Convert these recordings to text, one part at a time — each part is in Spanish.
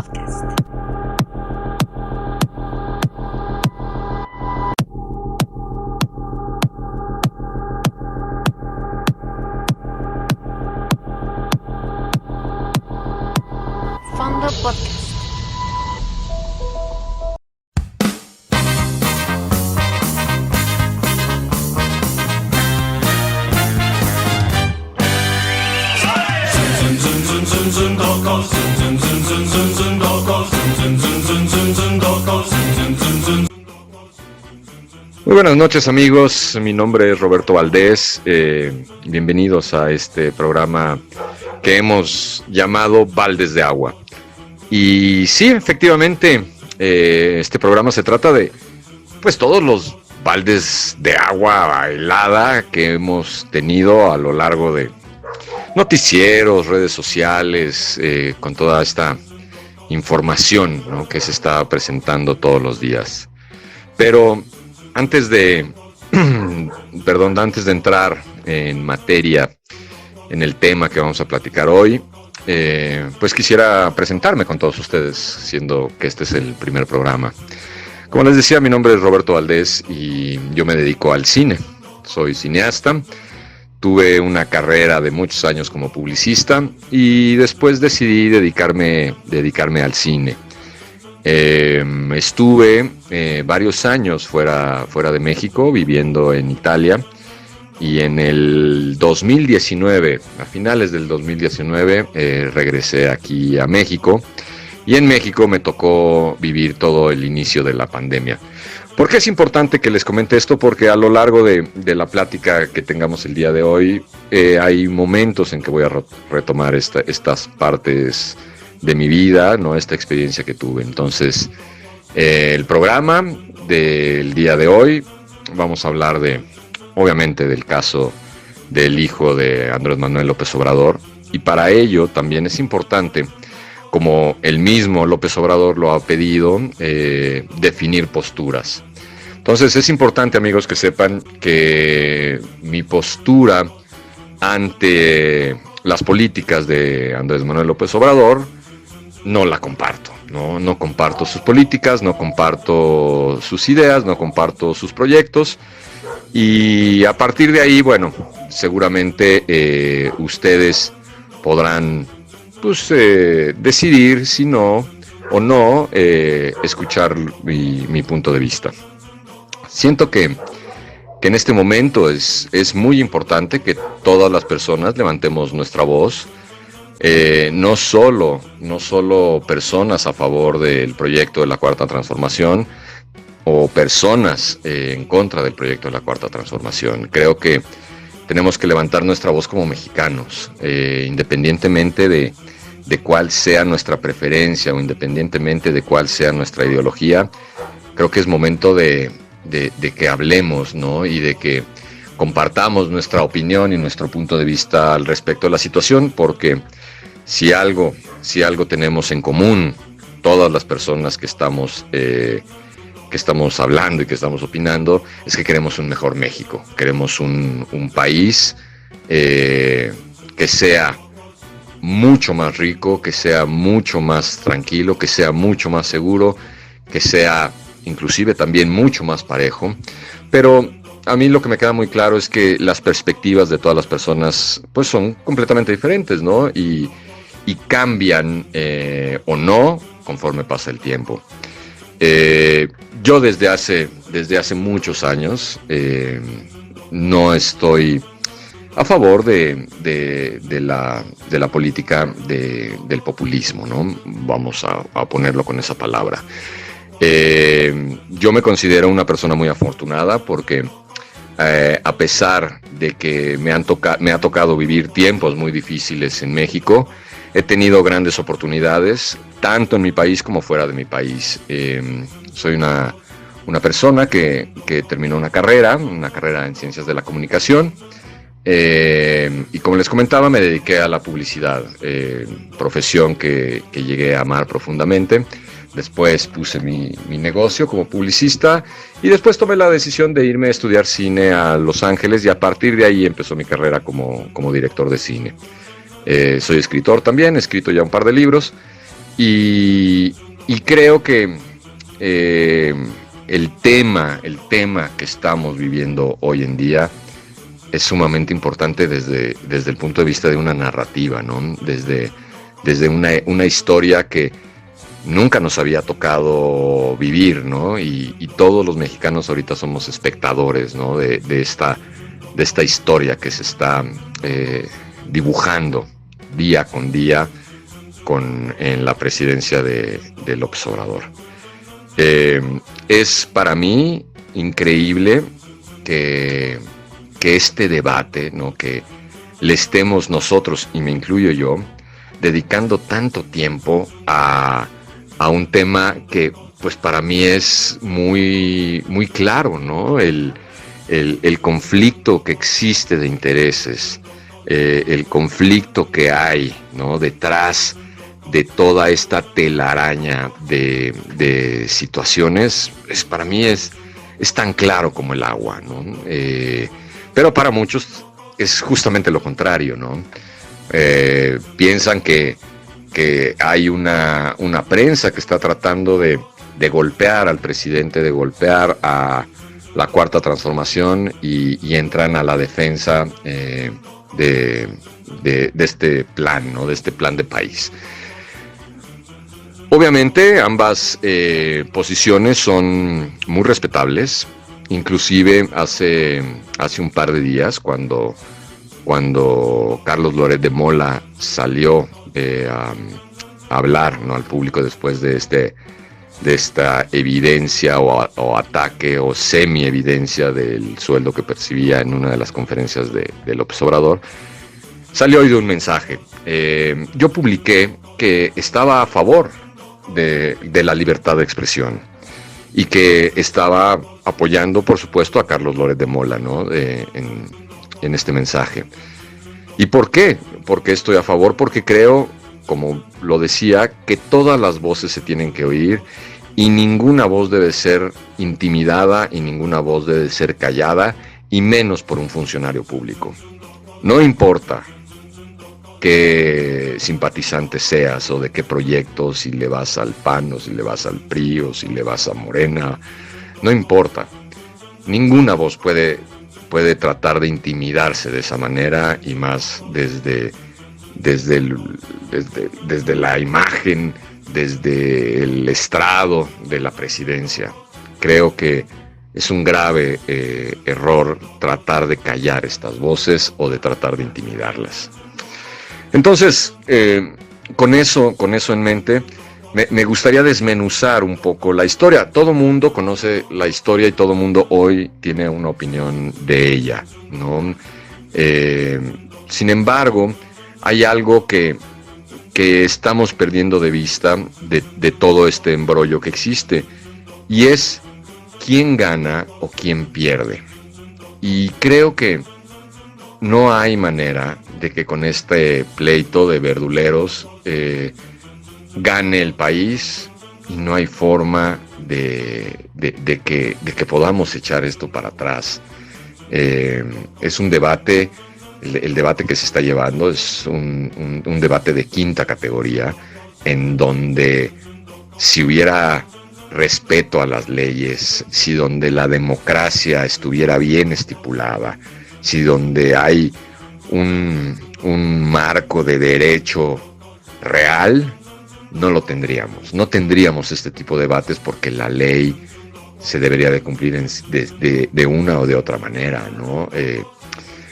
Podcast. Fondo Podcast. Muy buenas noches, amigos, mi nombre es Roberto Valdés, bienvenidos a este programa que hemos llamado Baldes de Agua. Y sí, efectivamente, este programa se trata de pues todos los baldes de agua helada que hemos tenido a lo largo de noticieros, redes sociales, con toda esta información, ¿no?, que se está presentando todos los días. Pero antes de entrar en materia, en el tema que vamos a platicar hoy, pues quisiera presentarme con todos ustedes, siendo que este es el primer programa. Como les decía, mi nombre es Roberto Valdés y yo me dedico al cine. Soy cineasta, tuve una carrera de muchos años como publicista y después decidí dedicarme al cine. Estuve varios años fuera de México, viviendo en Italia, y en el 2019, a finales del 2019, regresé aquí a México, y en México me tocó vivir todo el inicio de la pandemia. ¿Por qué es importante que les comente esto? Porque a lo largo de la plática que tengamos el día de hoy, hay momentos en que voy a retomar estas partes de mi vida, ¿no?, esta experiencia que tuve. Entonces, el programa del día de hoy, vamos a hablar obviamente del caso del hijo de Andrés Manuel López Obrador, y para ello también es importante, como el mismo López Obrador lo ha pedido, definir posturas. Entonces es importante, amigos, que sepan que mi postura ante las políticas de Andrés Manuel López Obrador no la comparto, no comparto sus políticas, no comparto sus ideas, no comparto sus proyectos, y a partir de ahí, bueno, seguramente ustedes podrán pues decidir si no o no escuchar mi punto de vista. Siento que en este momento es muy importante que todas las personas levantemos nuestra voz, no solo personas a favor del proyecto de la Cuarta Transformación o personas en contra del proyecto de la Cuarta Transformación. Creo que tenemos que levantar nuestra voz como mexicanos, independientemente de cuál sea nuestra preferencia o independientemente de cuál sea nuestra ideología. Creo que es momento de que hablemos, ¿no?, y de que compartamos nuestra opinión y nuestro punto de vista al respecto de la situación, porque si algo tenemos en común todas las personas que estamos hablando y que estamos opinando, es que queremos un mejor México, queremos un país que sea mucho más rico, que sea mucho más tranquilo, que sea mucho más seguro, que sea inclusive también mucho más parejo. Pero a mí lo que me queda muy claro es que las perspectivas de todas las personas pues son completamente diferentes, ¿no? Y cambian o no conforme pasa el tiempo. Yo desde hace muchos años no estoy a favor de la política del populismo, ¿no? Vamos a ponerlo con esa palabra. Yo me considero una persona muy afortunada porque a pesar de que me ha tocado vivir tiempos muy difíciles en México, he tenido grandes oportunidades, tanto en mi país como fuera de mi país. Soy una persona que terminó una carrera en Ciencias de la Comunicación, y como les comentaba, me dediqué a la publicidad, profesión que llegué a amar profundamente. Después puse mi negocio como publicista y después tomé la decisión de irme a estudiar cine a Los Ángeles, y a partir de ahí empezó mi carrera como director de cine. Soy escritor también, he escrito ya un par de libros Y creo que el tema que estamos viviendo hoy en día es sumamente importante desde el punto de vista de una narrativa, ¿no? Desde una historia que nunca nos había tocado vivir, ¿no? Y todos los mexicanos ahorita somos espectadores, ¿no? De esta historia que se está dibujando día con día en la presidencia de López Obrador. Es para mí increíble que este debate, ¿no? Que le estemos nosotros, y me incluyo yo, dedicando tanto tiempo a un tema que pues para mí es muy, muy claro, ¿no? El conflicto que existe de intereses, el conflicto que hay, ¿no? Detrás de toda esta telaraña de situaciones, para mí es tan claro como el agua, ¿no? Pero para muchos es justamente lo contrario, ¿no? Piensan que hay una prensa que está tratando de golpear al presidente, de golpear a la Cuarta Transformación y entran a la defensa de este plan, ¿no? De este plan de país. Obviamente ambas posiciones son muy respetables, inclusive hace un par de días cuando Carlos Loret de Mola salió a hablar, ¿no? Al público después de esta evidencia o ataque o semi-evidencia del sueldo que percibía en una de las conferencias de López Obrador, salió hoy de un mensaje. Yo publiqué que estaba a favor de la libertad de expresión y que estaba apoyando, por supuesto, a Carlos Loret de Mola, ¿no? En este mensaje. ¿Y por qué? Porque estoy a favor, porque creo, como lo decía, que todas las voces se tienen que oír y ninguna voz debe ser intimidada y ninguna voz debe ser callada, y menos por un funcionario público. No importa qué simpatizante seas o de qué proyecto, si le vas al PAN o si le vas al PRI o si le vas a Morena, no importa. Ninguna voz puede tratar de intimidarse de esa manera, y más desde la imagen, desde el estrado de la presidencia. Creo que es un grave error tratar de callar estas voces o de tratar de intimidarlas. Entonces, con eso en mente, me gustaría desmenuzar un poco la historia. Todo mundo conoce la historia y todo mundo hoy tiene una opinión de ella, ¿no? Sin embargo, hay algo que estamos perdiendo de vista de todo este embrollo que existe, y es quién gana o quién pierde. Y creo que no hay manera de que con este pleito de verduleros gane el país, y no hay forma de que podamos echar esto para atrás. Es un debate, el debate que se está llevando es un debate de quinta categoría, en donde si hubiera respeto a las leyes, si donde la democracia estuviera bien estipulada, si donde hay un marco de derecho real, no lo tendríamos. No tendríamos este tipo de debates, porque la ley se debería de cumplir de una o de otra manera, ¿no?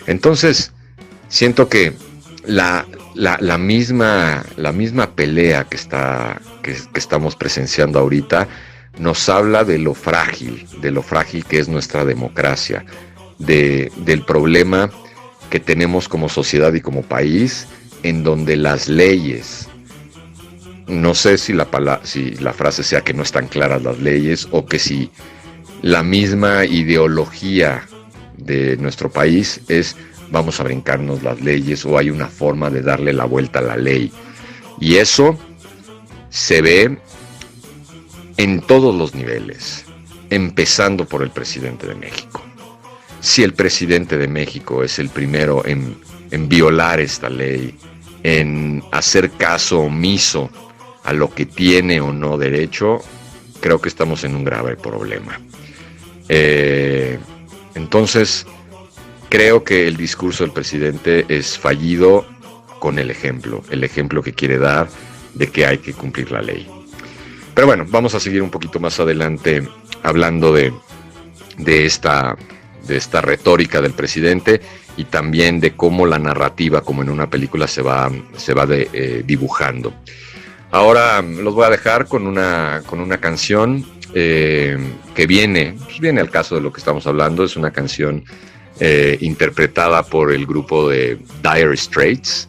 Entonces, siento que la misma pelea que estamos presenciando ahorita nos habla de lo frágil que es nuestra democracia, del problema que tenemos como sociedad y como país, en donde las leyes, no sé si la frase sea que no están claras las leyes, o que si la misma ideología de nuestro país es vamos a brincarnos las leyes, o hay una forma de darle la vuelta a la ley. Y eso se ve en todos los niveles, empezando por el presidente de México. Si el presidente de México es el primero en violar esta ley, en hacer caso omiso a lo que tiene o no derecho, creo que estamos en un grave problema. Entonces, creo que el discurso del presidente es fallido con el ejemplo que quiere dar de que hay que cumplir la ley. Pero bueno, vamos a seguir un poquito más adelante hablando de esta retórica del presidente y también de cómo la narrativa, como en una película, se va dibujando. Ahora los voy a dejar con una canción que viene al caso de lo que estamos hablando. Es una canción interpretada por el grupo de Dire Straits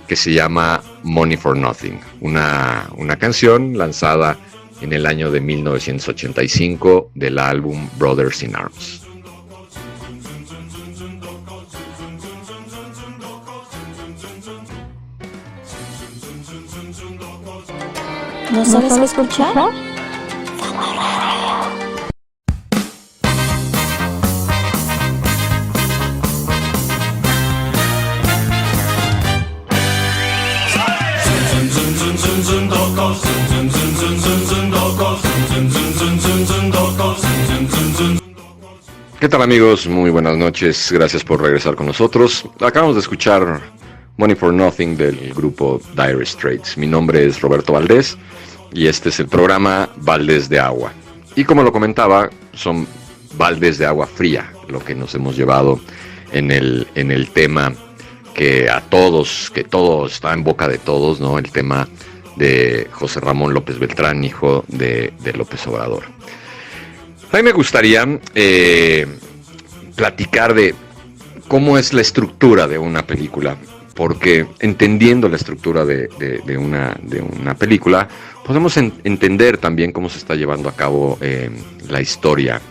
que se llama Money for Nothing, una canción lanzada en el año de 1985 del álbum Brothers in Arms. ¿No sabes escuchar? ¿Qué tal, amigos? Muy buenas noches, gracias por regresar con nosotros. Acabamos de escuchar Money for Nothing del grupo Dire Straits. Mi nombre es Roberto Valdés y este es el programa Baldes de Agua. Y como lo comentaba, son baldes de agua fría lo que nos hemos llevado en el tema que todo está en boca de todos, ¿no? El tema de José Ramón López Beltrán, hijo de López Obrador. A mí me gustaría platicar de cómo es la estructura de una película, porque entendiendo la estructura de una película, podemos entender también cómo se está llevando a cabo la historia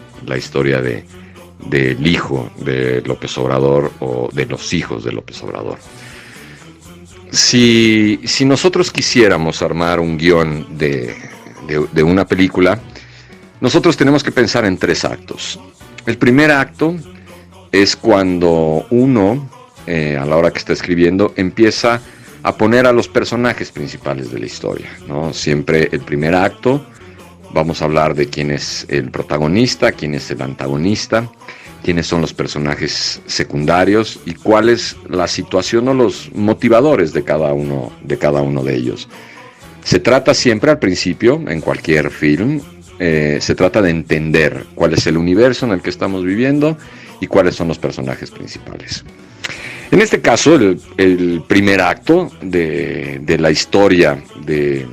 del hijo de López Obrador o de los hijos de López Obrador. Si nosotros quisiéramos armar un guión de una película, nosotros tenemos que pensar en 3 actos. El primer acto es cuando uno, a la hora que está escribiendo, empieza a poner a los personajes principales de la historia, ¿no? Siempre el primer acto vamos a hablar de quién es el protagonista, quién es el antagonista, quiénes son los personajes secundarios y cuál es la situación o los motivadores de cada uno de ellos. Se trata siempre al principio, en cualquier film, se trata de entender cuál es el universo en el que estamos viviendo y cuáles son los personajes principales. En este caso, el primer acto de la historia de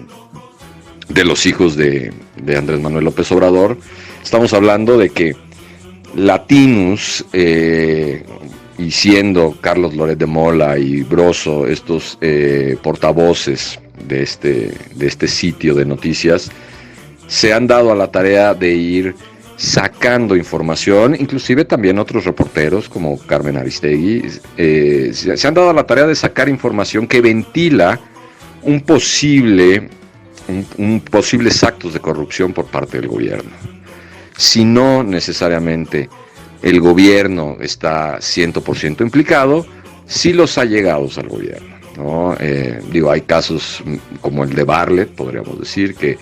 los hijos de Andrés Manuel López Obrador, estamos hablando de que Latinus, y siendo Carlos Loret de Mola y Broso estos portavoces de este sitio de noticias, se han dado a la tarea de ir sacando información, inclusive también otros reporteros como Carmen Aristegui, se han dado a la tarea de sacar información que ventila un posibles actos de corrupción por parte del gobierno. Si no necesariamente el gobierno está 100% implicado, sí los allegados al gobierno, ¿no? Hay casos como el de Bartlett, podríamos decir, que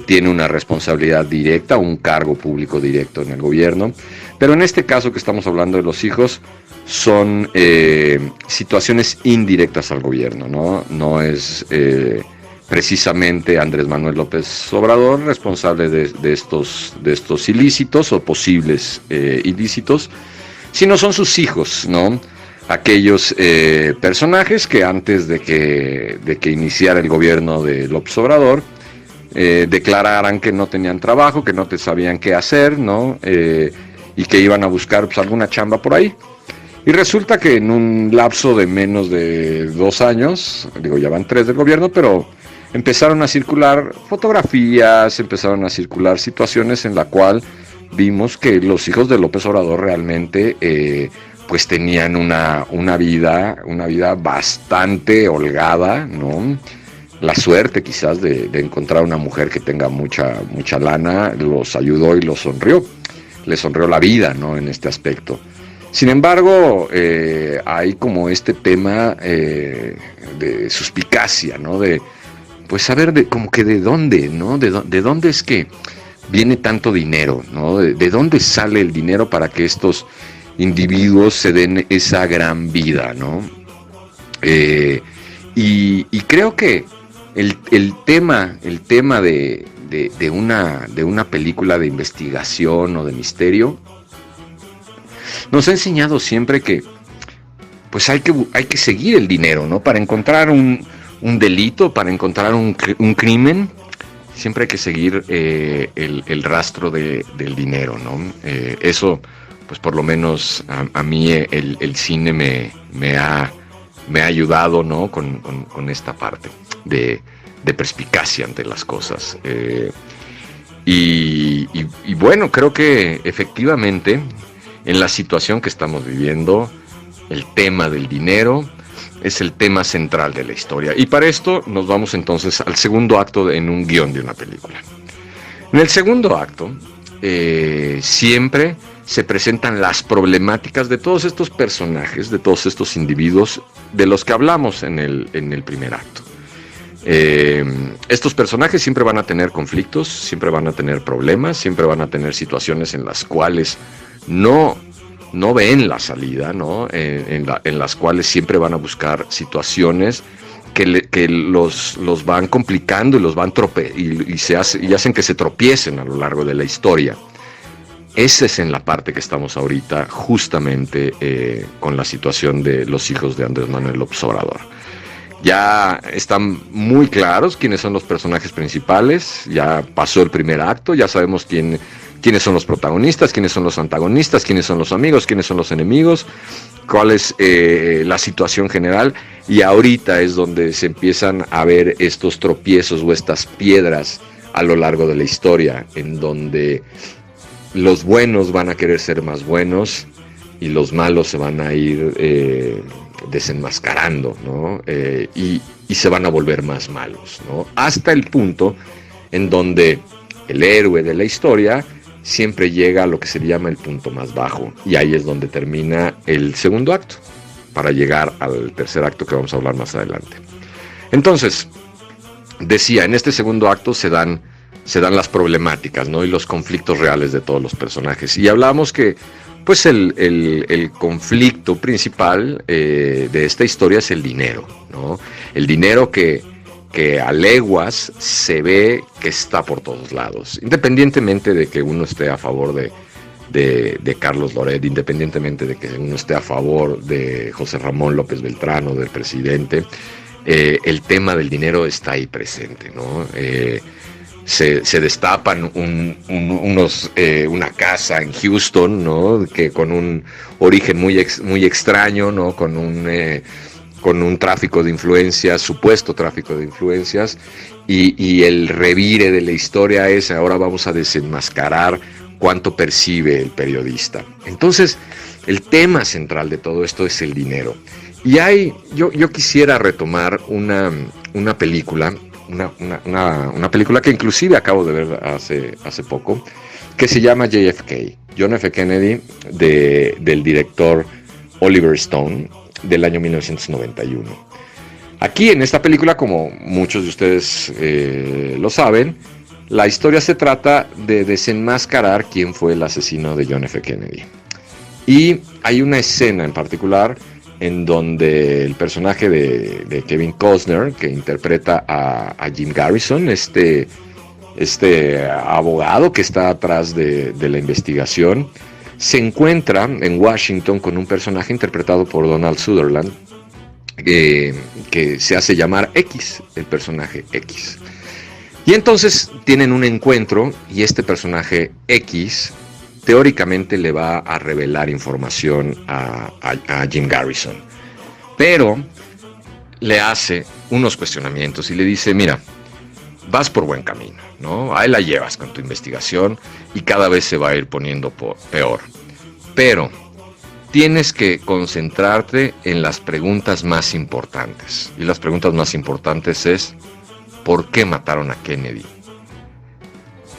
tiene una responsabilidad directa, un cargo público directo en el gobierno, pero en este caso que estamos hablando de los hijos, son situaciones indirectas al gobierno, ¿no? No es precisamente Andrés Manuel López Obrador responsable de estos ilícitos o posibles ilícitos, sino son sus hijos, ¿no? Aquellos personajes que antes de que iniciara el gobierno de López Obrador declararan que no tenían trabajo, que no sabían qué hacer, ¿no? Y que iban a buscar pues, alguna chamba por ahí. Y resulta que en un lapso de menos de 2 años, ya van 3 del gobierno, pero empezaron a circular fotografías, empezaron a circular situaciones en la cual vimos que los hijos de López Obrador realmente pues tenían una vida bastante holgada, ¿no? La suerte quizás de encontrar una mujer que tenga mucha lana los ayudó y los sonrió, les sonrió la vida, ¿no? En este aspecto. Sin embargo, hay como este tema de suspicacia, ¿no? De pues saber como que de dónde, ¿no? De dónde es que viene tanto dinero, ¿no? De dónde sale el dinero para que estos individuos se den esa gran vida, ¿no? Y creo que el tema de una película de investigación o de misterio nos ha enseñado siempre que pues hay que seguir el dinero, ¿no? Para encontrar un delito, para encontrar un crimen, siempre hay que seguir el rastro del dinero, ¿no? Eso, pues por lo menos a mí el cine me ha ayudado, ¿no? Con esta parte de perspicacia ante las cosas. Y bueno, creo que efectivamente en la situación que estamos viviendo, el tema del dinero es el tema central de la historia. Y para esto nos vamos entonces al segundo acto en un guión de una película. En el segundo acto siempre se presentan las problemáticas de todos estos personajes, de todos estos individuos de los que hablamos en el primer acto. Estos personajes siempre van a tener conflictos, siempre van a tener problemas, siempre van a tener situaciones en las cuales no ven la salida, ¿no? En las cuales siempre van a buscar situaciones que los van complicando y los van y hacen que se tropiecen a lo largo de la historia. Esa es en la parte que estamos ahorita, justamente con la situación de los hijos de Andrés Manuel López Obrador. Ya están muy claros quiénes son los personajes principales, ya pasó el primer acto, ya sabemos quiénes son los protagonistas, quiénes son los antagonistas, quiénes son los amigos, quiénes son los enemigos, cuál es la situación general, y ahorita es donde se empiezan a ver estos tropiezos o estas piedras a lo largo de la historia, en donde los buenos van a querer ser más buenos y los malos se van a ir desenmascarando, ¿no? Y se van a volver más malos, ¿no? Hasta el punto en donde el héroe de la historia siempre llega a lo que se llama el punto más bajo, y ahí es donde termina el segundo acto, para llegar al tercer acto que vamos a hablar más adelante. Entonces, decía, en este segundo acto se dan las problemáticas, ¿no? Y los conflictos reales de todos los personajes, y hablamos que pues el conflicto principal de esta historia es el dinero, ¿no? El dinero que a leguas se ve que está por todos lados, independientemente de que uno esté a favor de Carlos Loret, independientemente de que uno esté a favor de José Ramón López Beltrán o del presidente, el tema del dinero está ahí presente, ¿no? Se destapan una casa en Houston, ¿no? Que con un origen muy extraño, ¿no? Con un tráfico de influencias, supuesto tráfico de influencias, y el revire de la historia es: ahora vamos a desenmascarar cuánto percibe el periodista. Entonces, el tema central de todo esto es el dinero. Y yo quisiera retomar una película, una película que inclusive acabo de ver hace poco, que se llama JFK, John F. Kennedy, del director Oliver Stone, del año 1991. Aquí en esta película, como muchos de ustedes lo saben, la historia se trata de desenmascarar quién fue el asesino de John F. Kennedy. Y hay una escena en particular en donde el personaje de Kevin Costner, que interpreta a Jim Garrison, este abogado que está atrás de la investigación, se encuentra en Washington con un personaje interpretado por Donald Sutherland, que se hace llamar X, el personaje X. Y entonces tienen un encuentro, y este personaje X teóricamente le va a revelar información a Jim Garrison, pero le hace unos cuestionamientos y le dice: mira, vas por buen camino, ¿no? Ahí la llevas con tu investigación y cada vez se va a ir poniendo peor, pero tienes que concentrarte en las preguntas más importantes, y las preguntas más importantes es: ¿por qué mataron a Kennedy?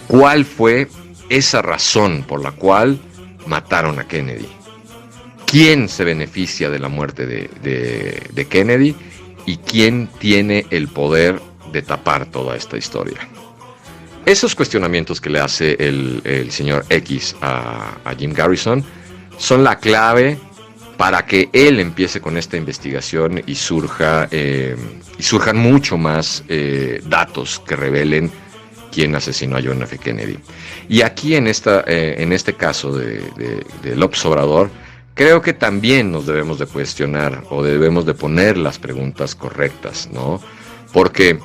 ¿Cuál fue esa razón por la cual mataron a Kennedy? ¿Quién se beneficia de la muerte de Kennedy? ¿Y quién tiene el poder de tapar toda esta historia. Esos cuestionamientos que le hace el señor X a Jim Garrison son la clave para que él empiece con esta investigación y surjan mucho más datos que revelen quién asesinó a John F. Kennedy. Y aquí en este caso de López Obrador, creo que también nos debemos de cuestionar o debemos de poner las preguntas correctas, ¿no? Porque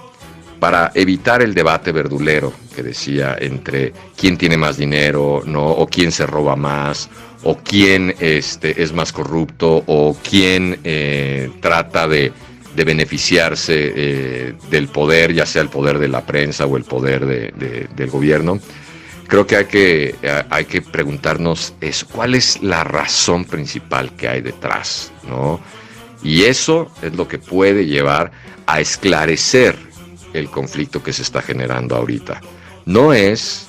para evitar el debate verdulero que decía entre quién tiene más dinero, ¿no? O quién se roba más, o quién es más corrupto, o quién trata de beneficiarse del poder, ya sea el poder de la prensa o el poder del gobierno. Creo que hay que preguntarnos eso, ¿cuál es la razón principal que hay detrás, ¿no? Y eso es lo que puede llevar a esclarecer el conflicto que se está generando ahorita. No es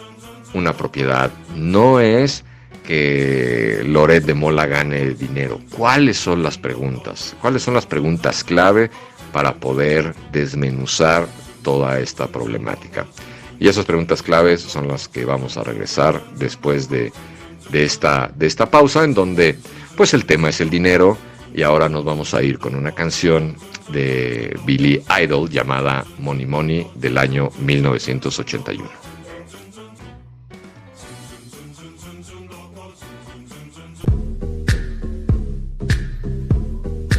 una propiedad, no es que Loret de Mola gane dinero. ¿Cuáles son las preguntas? ¿Cuáles son las preguntas clave para poder desmenuzar toda esta problemática? Y esas preguntas claves son las que vamos a regresar después de esta pausa, en donde pues el tema es el dinero, y ahora nos vamos a ir con una canción de Billy Idol llamada Money Money del año 1981.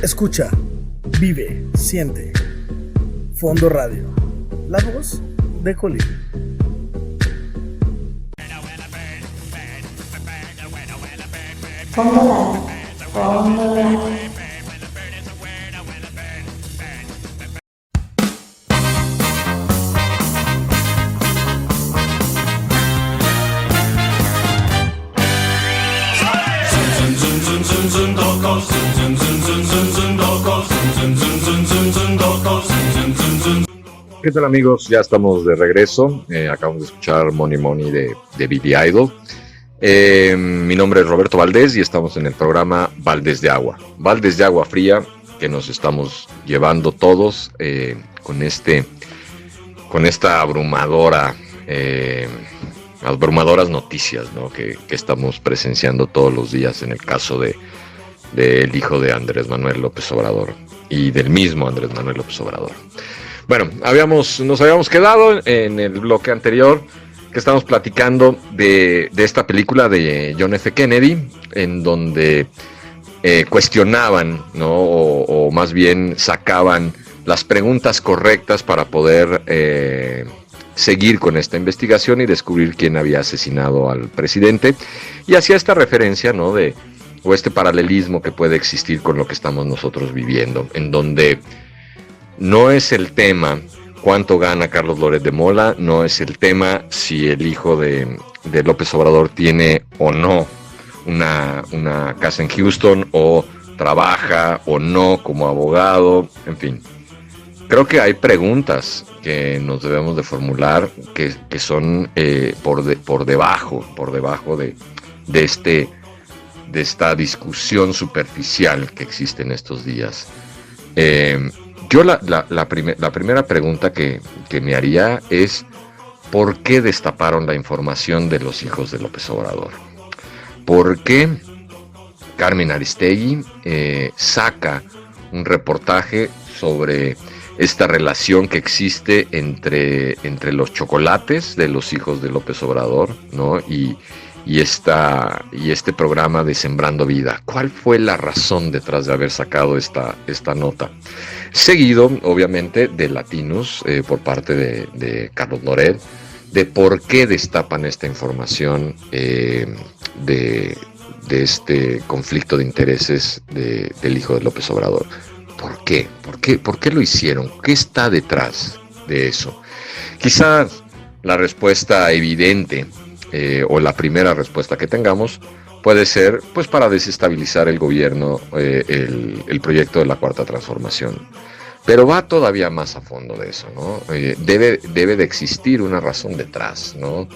Escucha, vive, siente. Fondo Radio, la voz de Colín. Fondo Radio. Fondo Radio. ¿Qué tal, amigos? Ya estamos de regreso. Acabamos de escuchar Money Money de Billy Idol. Mi nombre es Roberto Valdés y estamos en el programa Baldes de Agua. Baldes de agua fría que nos estamos llevando todos con esta abrumadoras noticias, ¿no? que estamos presenciando todos los días en el caso del hijo de Andrés Manuel López Obrador y del mismo Andrés Manuel López Obrador. Bueno, nos habíamos quedado en el bloque anterior que estábamos platicando de esta película de John F. Kennedy, en donde cuestionaban, ¿no? o más bien sacaban las preguntas correctas para poder seguir con esta investigación y descubrir quién había asesinado al presidente, y hacía esta referencia, ¿no? o este paralelismo que puede existir con lo que estamos nosotros viviendo, en donde no es el tema cuánto gana Carlos Loret de Mola, no es el tema si el hijo de López Obrador tiene o no una casa en Houston, o trabaja o no como abogado, en fin. Creo que hay preguntas que nos debemos de formular que son por debajo de esta discusión superficial que existe en estos días. Yo la primera pregunta que me haría es ¿por qué destaparon la información de los hijos de López Obrador? ¿Por qué Carmen Aristegui saca un reportaje sobre esta relación que existe entre los chocolates de los hijos de López Obrador, ¿no? y este programa de Sembrando Vida? ¿Cuál fue la razón detrás de haber sacado esta nota? Seguido, obviamente, de Latinos por parte de Carlos Loret, de por qué destapan esta información de este conflicto de intereses del hijo de López Obrador. ¿Por qué? ¿Por qué lo hicieron? ¿Qué está detrás de eso? Quizás la respuesta evidente o la primera respuesta que tengamos puede ser pues para desestabilizar el gobierno, el proyecto de la Cuarta Transformación. Pero va todavía más a fondo de eso, ¿no? Debe de existir una razón detrás, ¿no?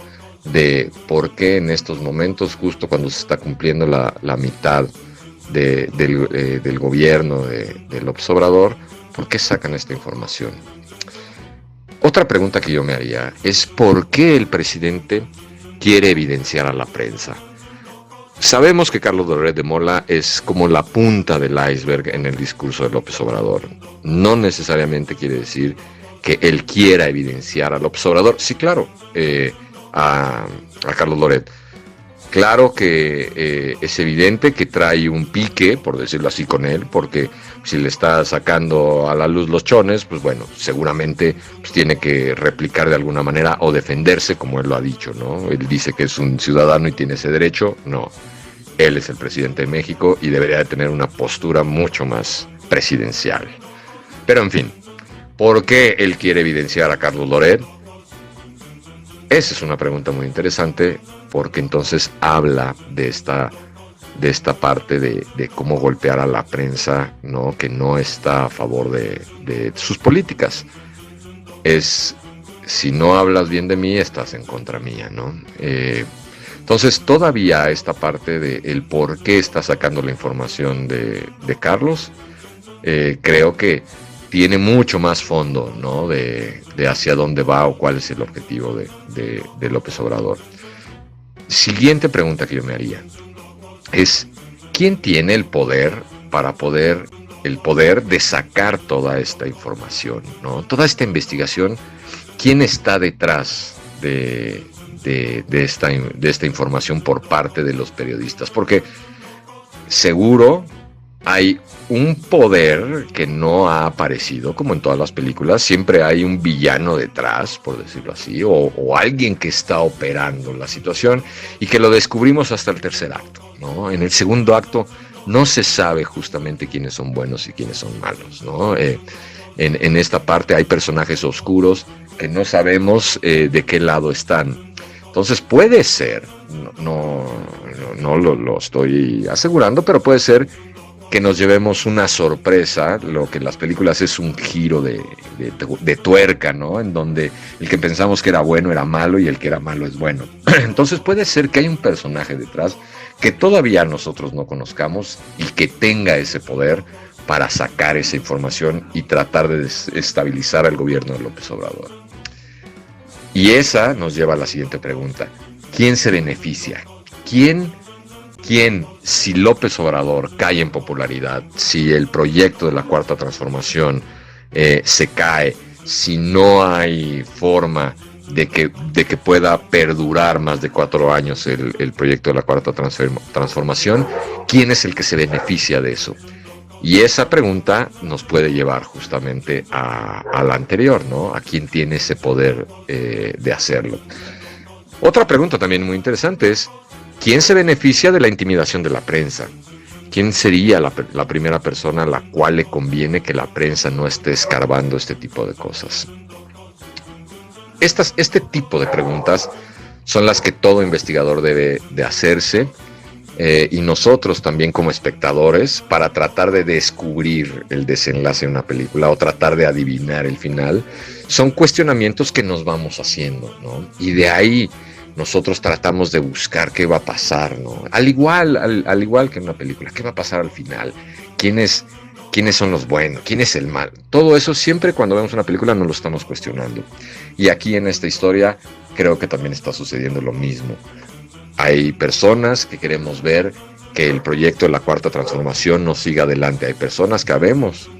De por qué en estos momentos, justo cuando se está cumpliendo la mitad del gobierno de López Obrador, ¿por qué sacan esta información? Otra pregunta que yo me haría es ¿por qué el presidente quiere evidenciar a la prensa? Sabemos que Carlos Loret de Mola es como la punta del iceberg en el discurso de López Obrador. No necesariamente quiere decir que él quiera evidenciar a López Obrador. Sí, claro, a Carlos Loret. Claro que es evidente que trae un pique, por decirlo así, con él, porque si le está sacando a la luz los chones, pues bueno, seguramente pues tiene que replicar de alguna manera o defenderse, como él lo ha dicho, ¿no? Él dice que es un ciudadano y tiene ese derecho. No, él es el presidente de México y debería de tener una postura mucho más presidencial. Pero en fin, ¿por qué él quiere evidenciar a Carlos Loret? Esa es una pregunta muy interesante, porque entonces habla de esta parte de cómo golpear a la prensa, ¿no? Que no está a favor de sus políticas. Es, si no hablas bien de mí, estás en contra mía, ¿no? Entonces todavía esta parte de el por qué está sacando la información de Carlos, creo que tiene mucho más fondo, ¿no? De hacia dónde va o cuál es el objetivo de López Obrador. Siguiente pregunta que yo me haría es ¿quién tiene el poder de sacar toda esta información, ¿no? Toda esta investigación, ¿quién está detrás de esta información por parte de los periodistas? Porque seguro hay un poder que no ha aparecido, como en todas las películas. Siempre hay un villano detrás, por decirlo así, o alguien que está operando la situación y que lo descubrimos hasta el tercer acto, ¿no? En el segundo acto no se sabe justamente quiénes son buenos y quiénes son malos, ¿no? En esta parte hay personajes oscuros que no sabemos de qué lado están. Entonces puede ser, no lo estoy asegurando, pero puede ser que nos llevemos una sorpresa. Lo que en las películas es un giro de tuerca, ¿no? En donde el que pensamos que era bueno era malo y el que era malo es bueno. Entonces puede ser que hay un personaje detrás que todavía nosotros no conozcamos y que tenga ese poder para sacar esa información y tratar de desestabilizar al gobierno de López Obrador. Y esa nos lleva a la siguiente pregunta. ¿Quién se beneficia? ¿Quién, si López Obrador cae en popularidad, si el proyecto de la Cuarta Transformación se cae, si no hay forma de que pueda perdurar más de 4 años el proyecto de la Cuarta Transformación, ¿quién es el que se beneficia de eso? Y esa pregunta nos puede llevar justamente a la anterior, ¿no? ¿A quién tiene ese poder de hacerlo? Otra pregunta también muy interesante es ¿quién se beneficia de la intimidación de la prensa? ¿Quién sería la primera persona a la cual le conviene que la prensa no esté escarbando este tipo de cosas? Este tipo de preguntas son las que todo investigador debe de hacerse, y nosotros también como espectadores, para tratar de descubrir el desenlace de una película o tratar de adivinar el final. Son cuestionamientos que nos vamos haciendo, ¿no? Y de ahí nosotros tratamos de buscar qué va a pasar, ¿no? Al igual que en una película, ¿qué va a pasar al final? ¿Quiénes son los buenos? ¿Quién es el mal? Todo eso siempre cuando vemos una película nos lo estamos cuestionando. Y aquí en esta historia creo que también está sucediendo lo mismo. Hay personas que queremos ver que el proyecto de la Cuarta Transformación no siga adelante. Hay personas que habemos,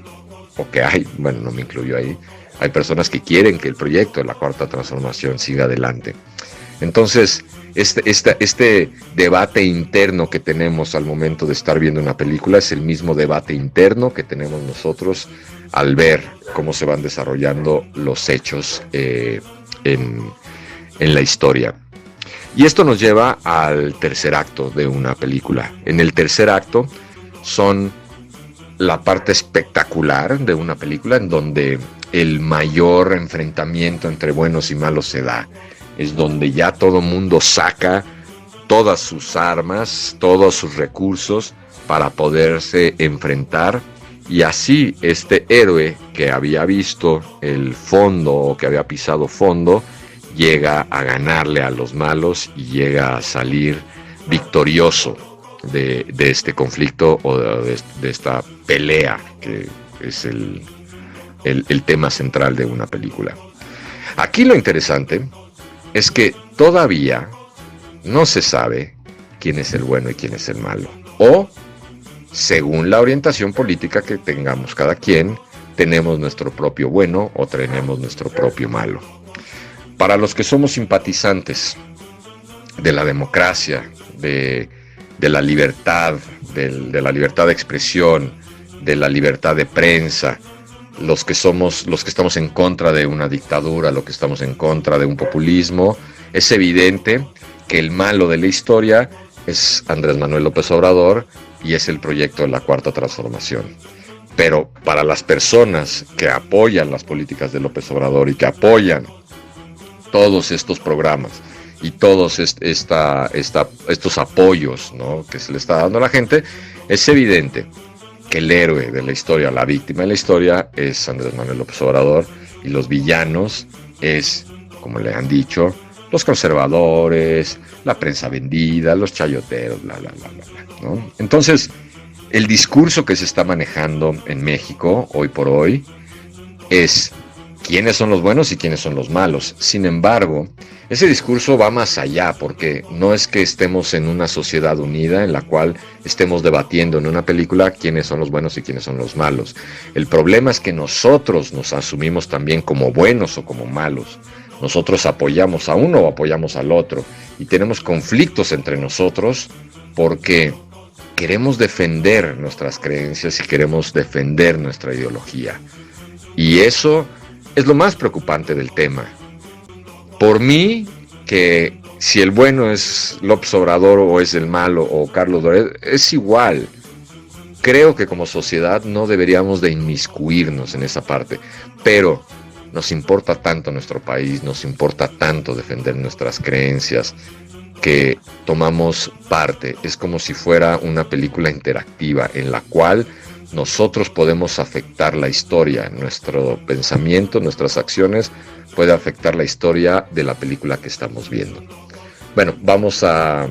bueno, no me incluyo ahí, hay personas que quieren que el proyecto de la Cuarta Transformación siga adelante. Entonces, este debate interno que tenemos al momento de estar viendo una película es el mismo debate interno que tenemos nosotros al ver cómo se van desarrollando los hechos en la historia. Y esto nos lleva al tercer acto de una película. En el tercer acto son la parte espectacular de una película en donde el mayor enfrentamiento entre buenos y malos se da. Es donde ya todo mundo saca todas sus armas, todos sus recursos para poderse enfrentar. Y así este héroe que había visto el fondo o que había pisado fondo llega a ganarle a los malos y llega a salir victorioso de este conflicto o de esta pelea que es el tema central de una película. Aquí lo interesante es que todavía no se sabe quién es el bueno y quién es el malo. O, según la orientación política que tengamos cada quien, tenemos nuestro propio bueno o tenemos nuestro propio malo. Para los que somos simpatizantes de la democracia, de la libertad, de la libertad de expresión, de la libertad de prensa, los que estamos en contra de una dictadura, los que estamos en contra de un populismo, es evidente que el malo de la historia es Andrés Manuel López Obrador y es el proyecto de la Cuarta Transformación. Pero para las personas que apoyan las políticas de López Obrador y que apoyan todos estos programas y todos estos apoyos, ¿no?, que se le está dando a la gente, es evidente que el héroe de la historia, la víctima de la historia, es Andrés Manuel López Obrador, y los villanos es, como le han dicho, los conservadores, la prensa vendida, los chayoteros, bla, bla, bla, bla, bla, ¿no? Entonces, el discurso que se está manejando en México hoy por hoy es quiénes son los buenos y quiénes son los malos. Sin embargo, ese discurso va más allá, porque no es que estemos en una sociedad unida en la cual estemos debatiendo en una película quiénes son los buenos y quiénes son los malos. El problema es que nosotros nos asumimos también como buenos o como malos. Nosotros apoyamos a uno o apoyamos al otro y tenemos conflictos entre nosotros porque queremos defender nuestras creencias y queremos defender nuestra ideología. Y eso es lo más preocupante del tema. Por mí, que si el bueno es López Obrador o es el malo o Carlos Loret, es igual. Creo que como sociedad no deberíamos de inmiscuirnos en esa parte, pero nos importa tanto nuestro país, nos importa tanto defender nuestras creencias, que tomamos parte. Es como si fuera una película interactiva en la cual nosotros podemos afectar la historia, nuestro pensamiento, nuestras acciones puede afectar la historia de la película que estamos viendo. Bueno, vamos a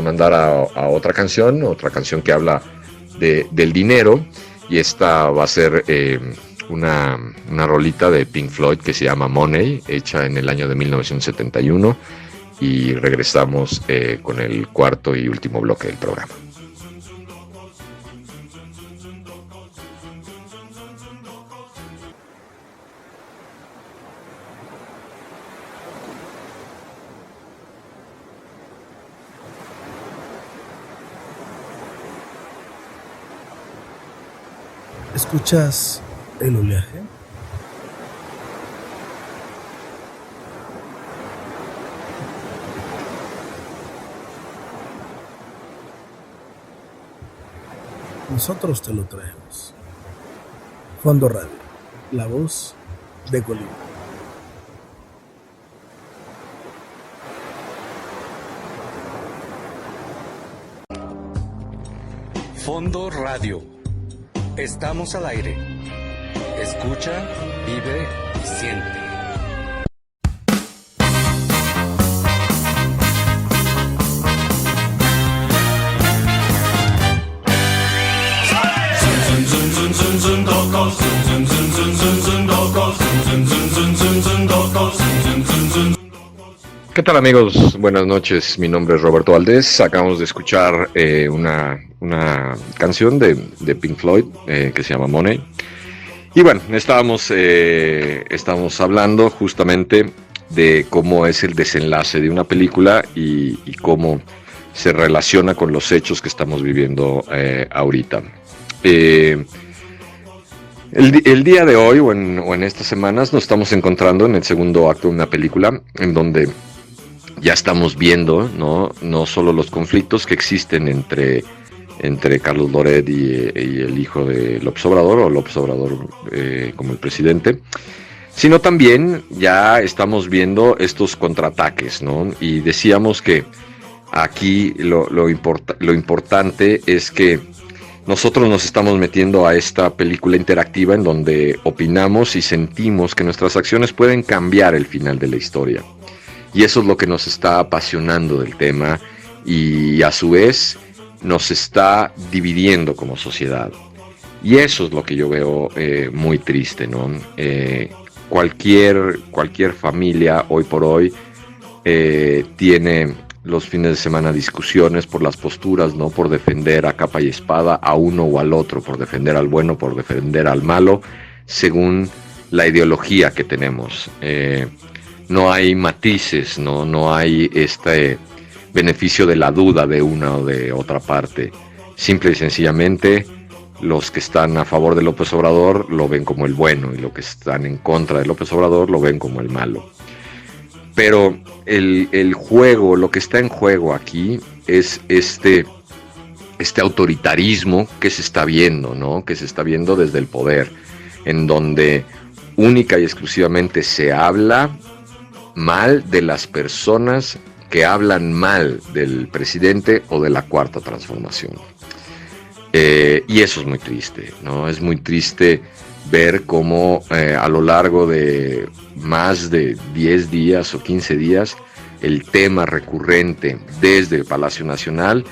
mandar a otra canción que habla del dinero, y esta va a ser una rolita de Pink Floyd que se llama Money, hecha en el año de 1971, y regresamos con el cuarto y último bloque del programa. ¿Escuchas el oleaje? Nosotros te lo traemos. Fondo Radio, la voz de Colima. Fondo Radio. Estamos al aire. Escucha, vive y siente. ¿Qué tal, amigos? Buenas noches, mi nombre es Roberto Valdés. Acabamos de escuchar una canción de Pink Floyd que se llama Money. Y bueno, estamos hablando justamente de cómo es el desenlace de una película y cómo se relaciona con los hechos que estamos viviendo ahorita. El día de hoy o en estas semanas nos estamos encontrando en el segundo acto de una película en donde ya estamos viendo no solo los conflictos que existen entre Carlos Loret y el hijo de López Obrador, o López Obrador como el presidente, sino también ya estamos viendo estos contraataques, ¿no? Y decíamos que aquí lo importante es que nosotros nos estamos metiendo a esta película interactiva en donde opinamos y sentimos que nuestras acciones pueden cambiar el final de la historia. Y eso es lo que nos está apasionando del tema y a su vez nos está dividiendo como sociedad. Y eso es lo que yo veo muy triste, ¿no? cualquier familia hoy por hoy tiene los fines de semana discusiones por las posturas, ¿no? Por defender a capa y espada a uno o al otro, por defender al bueno, por defender al malo, según la ideología que tenemos. No hay matices, no hay este beneficio de la duda de una o de otra parte. Simple y sencillamente, los que están a favor de López Obrador lo ven como el bueno y los que están en contra de López Obrador lo ven como el malo. Pero el juego, lo que está en juego aquí es este autoritarismo que se está viendo, ¿no? Que se está viendo desde el poder, en donde única y exclusivamente se habla mal de las personas que hablan mal del presidente o de la Cuarta Transformación. Y eso es muy triste, ¿no? Es muy triste ver cómo a lo largo de más de 10 días o 15 días, el tema recurrente desde el Palacio Nacional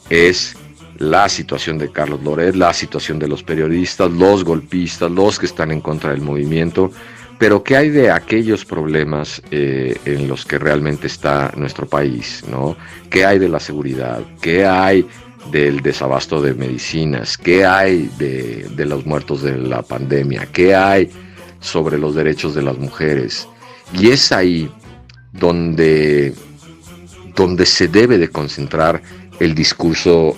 es la situación de Carlos Loret, la situación de los periodistas, los golpistas, los que están en contra del movimiento. Pero ¿qué hay de aquellos problemas en los que realmente está nuestro país, ¿no? ¿Qué hay de la seguridad? ¿Qué hay del desabasto de medicinas? ¿Qué hay de los muertos de la pandemia? ¿Qué hay sobre los derechos de las mujeres? Y es ahí donde se debe de concentrar el discurso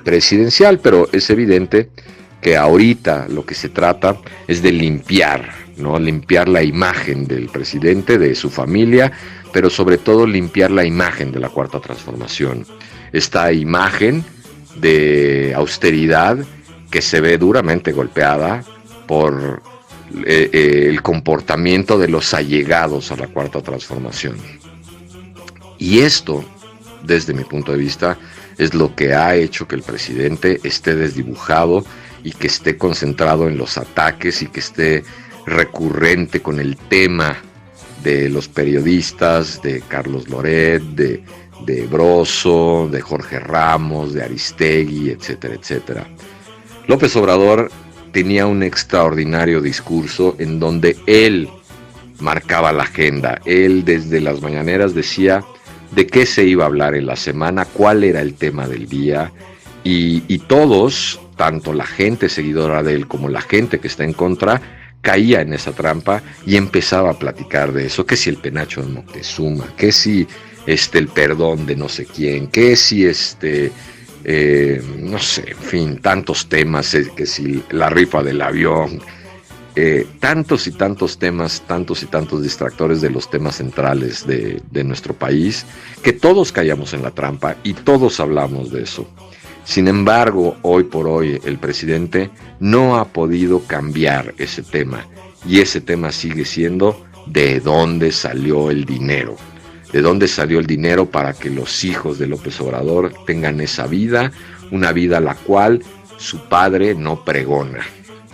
presidencial, pero es evidente que ahorita lo que se trata es de limpiar, ¿no? Limpiar la imagen del presidente, de su familia, pero sobre todo limpiar la imagen de la Cuarta Transformación. Esta imagen de austeridad que se ve duramente golpeada por el comportamiento de los allegados a la Cuarta Transformación. Y esto, desde mi punto de vista, es lo que ha hecho que el presidente esté desdibujado y que esté concentrado en los ataques y que esté recurrente con el tema de los periodistas, de Carlos Loret, de Broso, de Jorge Ramos, de Aristegui, etcétera, etcétera. López Obrador tenía un extraordinario discurso en donde él marcaba la agenda. Él desde las mañaneras decía de qué se iba a hablar en la semana, cuál era el tema del día, y todos, tanto la gente seguidora de él como la gente que está en contra, caía en esa trampa y empezaba a platicar de eso, que si el penacho de Moctezuma, que si el perdón de no sé quién, que si no sé, en fin, tantos temas, que si la rifa del avión, tantos y tantos temas, tantos y tantos distractores de los temas centrales de nuestro país, que todos caíamos en la trampa y todos hablamos de eso. Sin embargo, hoy por hoy el presidente no ha podido cambiar ese tema, y ese tema sigue siendo de dónde salió el dinero. De dónde salió el dinero para que los hijos de López Obrador tengan esa vida, una vida la cual su padre no pregona,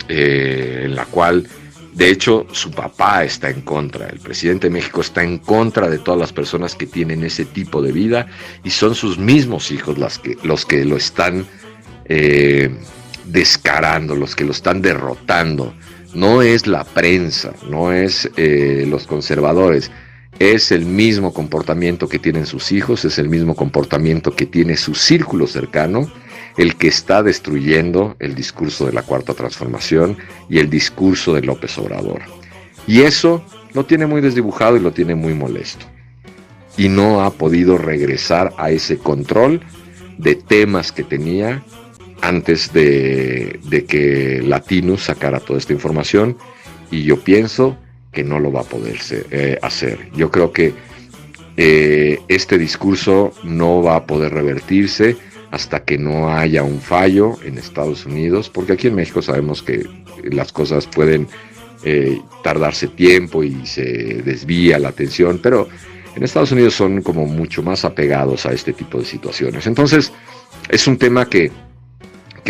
en la cual de hecho su papá está en contra. El presidente de México está en contra de todas las personas que tienen ese tipo de vida, y son sus mismos hijos los que lo están descarando, los que lo están derrotando. No es la prensa, no es los conservadores. Es el mismo comportamiento que tienen sus hijos, es el mismo comportamiento que tiene su círculo cercano, el que está destruyendo el discurso de la Cuarta Transformación y el discurso de López Obrador. Y eso lo tiene muy desdibujado y lo tiene muy molesto. Y no ha podido regresar a ese control de temas que tenía antes de que Latinus sacara toda esta información, y yo pienso que no lo va a poder hacer. Yo creo que este discurso no va a poder revertirse hasta que no haya un fallo en Estados Unidos, porque aquí en México sabemos que las cosas pueden tardarse tiempo y se desvía la atención, pero en Estados Unidos son como mucho más apegados a este tipo de situaciones. Entonces es un tema que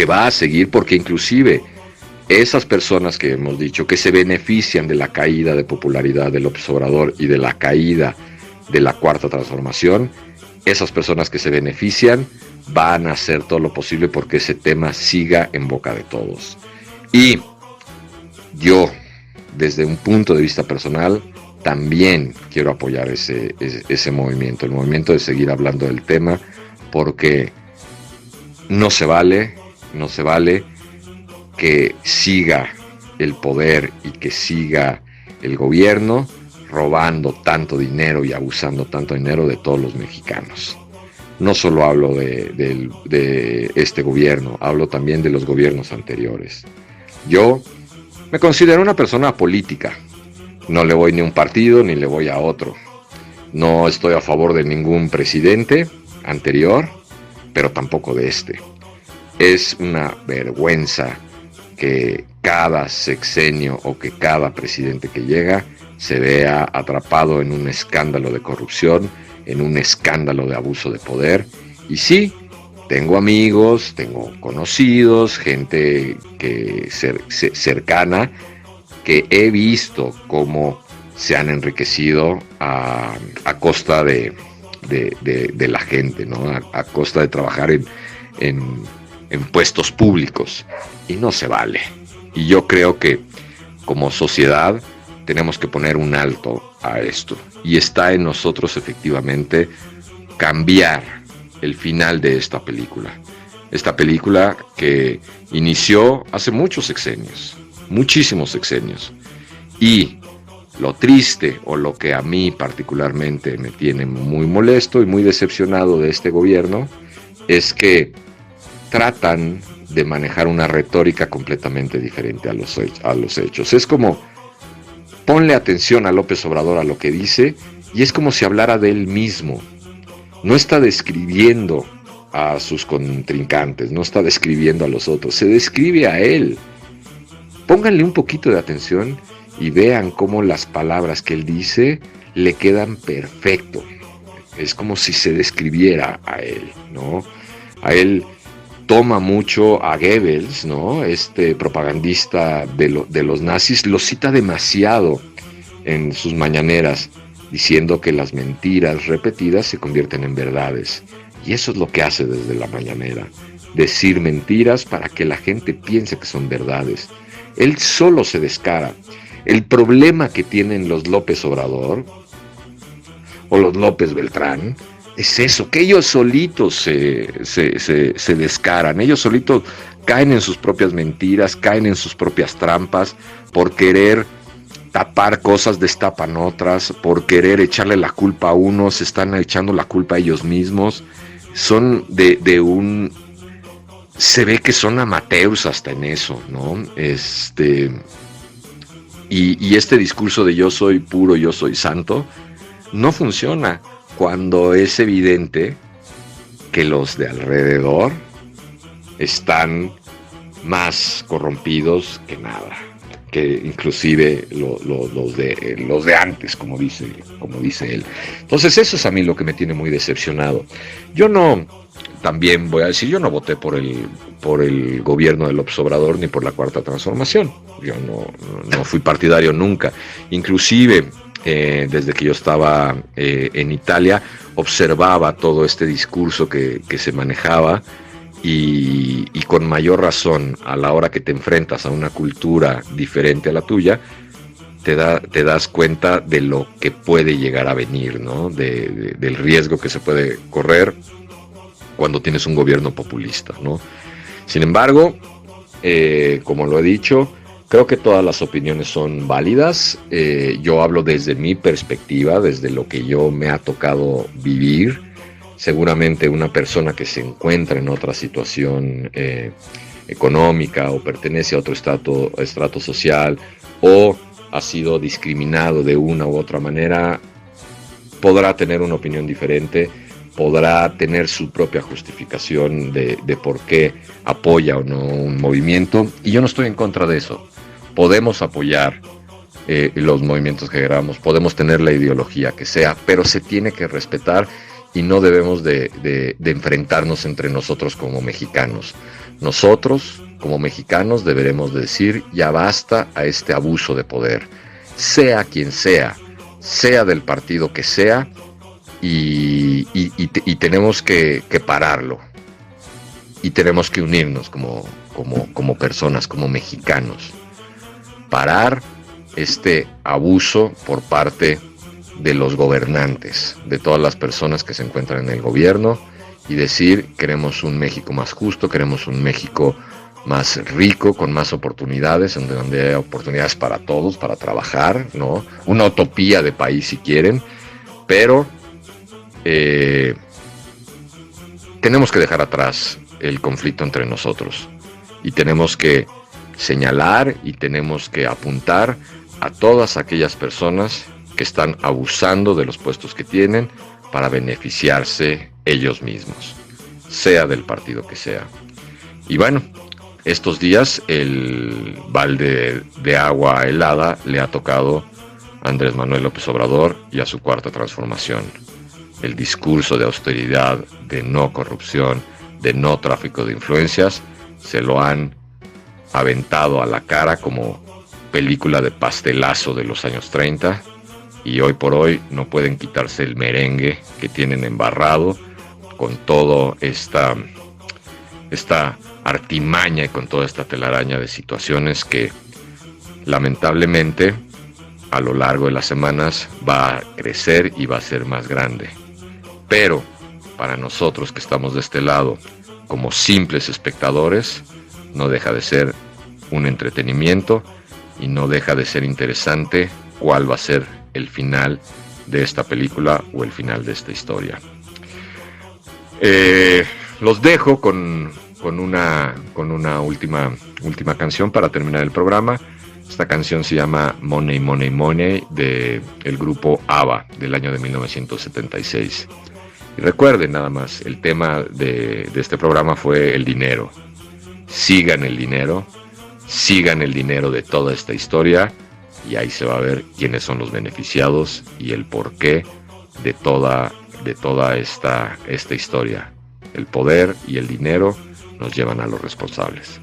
va a seguir, porque inclusive esas personas que hemos dicho que se benefician de la caída de popularidad de López Obrador y de la caída de la Cuarta Transformación, esas personas que se benefician van a hacer todo lo posible porque ese tema siga en boca de todos. Y yo desde un punto de vista personal, también quiero apoyar ese movimiento, el movimiento de seguir hablando del tema, porque no se vale que siga el poder y que siga el gobierno robando tanto dinero y abusando tanto dinero de todos los mexicanos. No solo hablo de este gobierno, hablo también de los gobiernos anteriores. Yo me considero una persona política. No le voy ni a un partido ni le voy a otro. No estoy a favor de ningún presidente anterior, pero tampoco de este. Es una vergüenza que cada sexenio o que cada presidente que llega se vea atrapado en un escándalo de corrupción, en un escándalo de abuso de poder. Y sí, tengo amigos, tengo conocidos, gente que cercana, que he visto cómo se han enriquecido a costa de la gente, ¿no? A costa de trabajar en puestos públicos, y no se vale. Y yo creo que como sociedad tenemos que poner un alto a esto, y está en nosotros efectivamente cambiar el final de esta película que inició hace muchos sexenios, muchísimos sexenios. Y lo triste, o lo que a mí particularmente me tiene muy molesto y muy decepcionado de este gobierno, es que tratan de manejar una retórica completamente diferente a los hechos. Es como, ponle atención a López Obrador, a lo que dice, y es como si hablara de él mismo. No está describiendo a sus contrincantes, no está describiendo a los otros, se describe a él. Pónganle un poquito de atención y vean cómo las palabras que él dice le quedan perfecto. Es como si se describiera a él, ¿no? A él toma mucho a Goebbels, ¿no? Este propagandista de los nazis, lo cita demasiado en sus mañaneras, diciendo que las mentiras repetidas se convierten en verdades. Y eso es lo que hace desde la mañanera, decir mentiras para que la gente piense que son verdades. Él solo se descara. El problema que tienen los López Obrador o los López Beltrán es eso, que ellos solitos se descaran, ellos solitos caen en sus propias mentiras, caen en sus propias trampas, por querer tapar cosas destapan otras, por querer echarle la culpa a unos, se están echando la culpa a ellos mismos. Son se ve que son amateurs hasta en eso, ¿no? Y este discurso de yo soy puro, yo soy santo, no funciona cuando es evidente que los de alrededor están más corrompidos que nada, que inclusive los de antes, como dice él. Entonces eso es a mí lo que me tiene muy decepcionado. Yo no, también voy a decir, yo no voté por el gobierno de López Obrador ni por la Cuarta Transformación. Yo no fui partidario nunca. Inclusive desde que yo estaba en Italia, observaba todo este discurso que se manejaba, y con mayor razón a la hora que te enfrentas a una cultura diferente a la tuya, te das cuenta de lo que puede llegar a venir, ¿no? Del riesgo que se puede correr cuando tienes un gobierno populista, ¿no? Sin embargo, como lo he dicho, creo que todas las opiniones son válidas. Yo hablo desde mi perspectiva, desde lo que yo me ha tocado vivir. Seguramente una persona que se encuentra en otra situación económica, o pertenece a otro estrato social, o ha sido discriminado de una u otra manera, podrá tener una opinión diferente, podrá tener su propia justificación de por qué apoya o no un movimiento, y yo no estoy en contra de eso. Podemos apoyar los movimientos que queramos, podemos tener la ideología que sea, pero se tiene que respetar, y no debemos de enfrentarnos entre nosotros como mexicanos. Nosotros, como mexicanos, deberemos decir ya basta a este abuso de poder, sea quien sea del partido que sea, y tenemos que pararlo, y tenemos que unirnos como personas, como mexicanos, parar este abuso por parte de los gobernantes, de todas las personas que se encuentran en el gobierno, y decir: queremos un México más justo, queremos un México más rico, con más oportunidades, donde haya oportunidades para todos, para trabajar, ¿no? Una utopía de país si quieren, pero tenemos que dejar atrás el conflicto entre nosotros y tenemos que señalar y tenemos que apuntar a todas aquellas personas que están abusando de los puestos que tienen para beneficiarse ellos mismos, sea del partido que sea. Y bueno, estos días el balde de agua helada le ha tocado a Andrés Manuel López Obrador y a su cuarta transformación. El discurso de austeridad, de no corrupción, de no tráfico de influencias, se lo han aventado a la cara como película de pastelazo de los años 30, y hoy por hoy no pueden quitarse el merengue que tienen embarrado con toda esta artimaña y con toda esta telaraña de situaciones que lamentablemente a lo largo de las semanas va a crecer y va a ser más grande. Pero para nosotros que estamos de este lado como simples espectadores, no deja de ser un entretenimiento y no deja de ser interesante cuál va a ser el final de esta película o el final de esta historia. Los dejo con una última canción para terminar el programa. Esta canción se llama Money, Money, Money, del grupo ABBA, del año de 1976. Y recuerden nada más, el tema de este programa fue el dinero. Sigan el dinero de toda esta historia, y ahí se va a ver quiénes son los beneficiados y el porqué de toda esta historia. El poder y el dinero nos llevan a los responsables.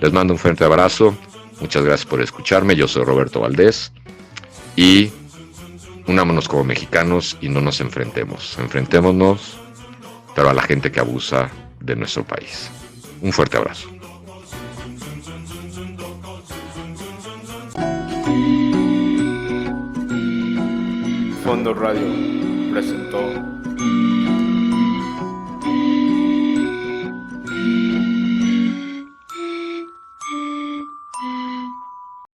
Les mando un fuerte abrazo, muchas gracias por escucharme. Yo soy Roberto Valdés, y unámonos como mexicanos y no nos enfrentémonos, pero a la gente que abusa de nuestro país. Un fuerte abrazo. Fondo Radio presentó